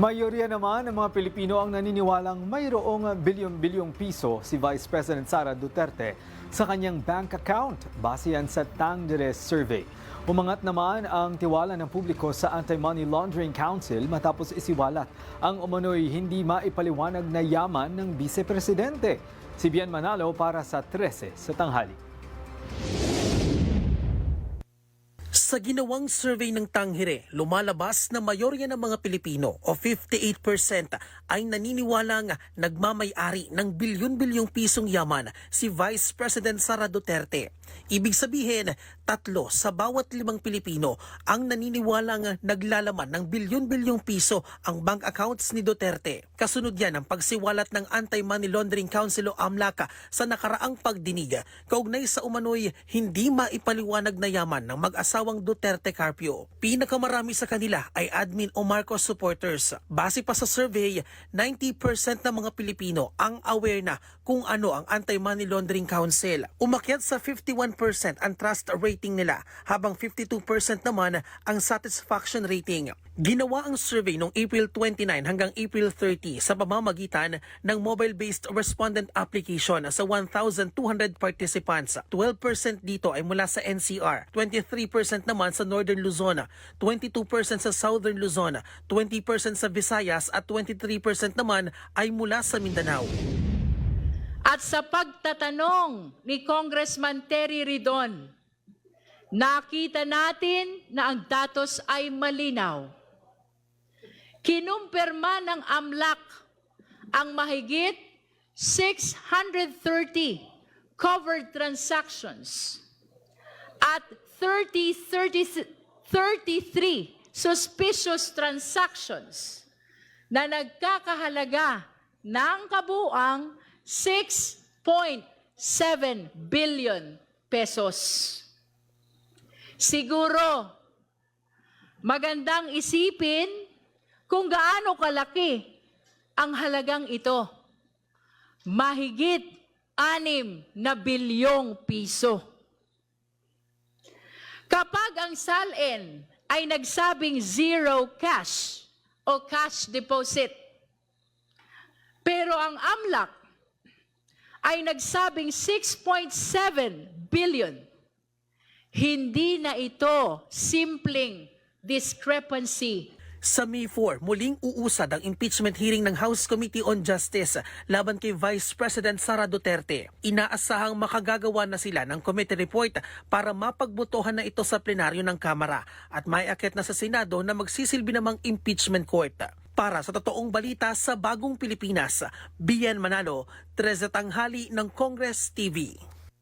Mayorya naman ng mga Pilipino ang naniniwalang mayroong bilyon-bilyong piso si Vice President Sara Duterte sa kanyang bank account base yan sa Tangere Survey. Umangat naman ang tiwala ng publiko sa Anti-Money Laundering Council matapos isiwalat ang umano'y hindi maipaliwanag na yaman ng Vice Presidente. Si Bian Manalo para sa 13 sa tanghali. Sa ginawang survey ng Tangere, lumalabas na mayorya ng mga Pilipino o 58% ay naniniwalang nagmamay-ari ng bilyon-bilyong pisong yaman si Vice President Sara Duterte. Ibig sabihin, 3 sa bawat 5 Pilipino ang naniniwalang naglalaman ng bilyon-bilyong piso ang bank accounts ni Duterte. Kasunod yan ang pagsiwalat ng Anti-Money Laundering Council o AMLAC sa nakaraang pagdinig kaugnay sa umano'y hindi maipaliwanag na yaman ng mag-asawang Duterte Carpio. Pinakamarami sa kanila ay admin o Marcos supporters. Base pa sa survey, 90% ng mga Pilipino ang aware na kung ano ang Anti-Money Laundering Council. Umakyat sa 51% ang trust rating nila habang 52% naman ang satisfaction rating. Ginawa ang survey noong April 29 hanggang April 30 sa pamamagitan ng mobile-based respondent application sa 1,200 participants. 12% dito ay mula sa NCR, 23% naman sa Northern Luzon, 22% sa Southern Luzon, 20% sa Visayas at 23% naman ay mula sa Mindanao. At sa pagtatanong ni Congressman Terry Ridon, nakita natin na ang datos ay malinaw. Kinumpirma ng AMLAC ang mahigit 630 covered transactions at 33 suspicious transactions na nagkakahalaga ng kabuuang 6.7 billion pesos. Siguro, magandang isipin kung gaano kalaki ang halagang ito. Mahigit 6 na bilyong piso. Kapag ang SALN ay nagsabing zero cash o cash deposit, pero ang AMLAC ay nagsabing 6.7 billion, hindi na ito simpleng discrepancy. Sa May 4, muling uusad ang impeachment hearing ng House Committee on Justice laban kay Vice President Sara Duterte. Inaasahang makagagawa na sila ng committee report para mapagbotohan na ito sa plenaryo ng Kamara at may akit na sa Senado na magsisilbi namang impeachment court. Para sa totoong balita sa Bagong Pilipinas, Bian Manalo, 13 tanghali ng Congress TV.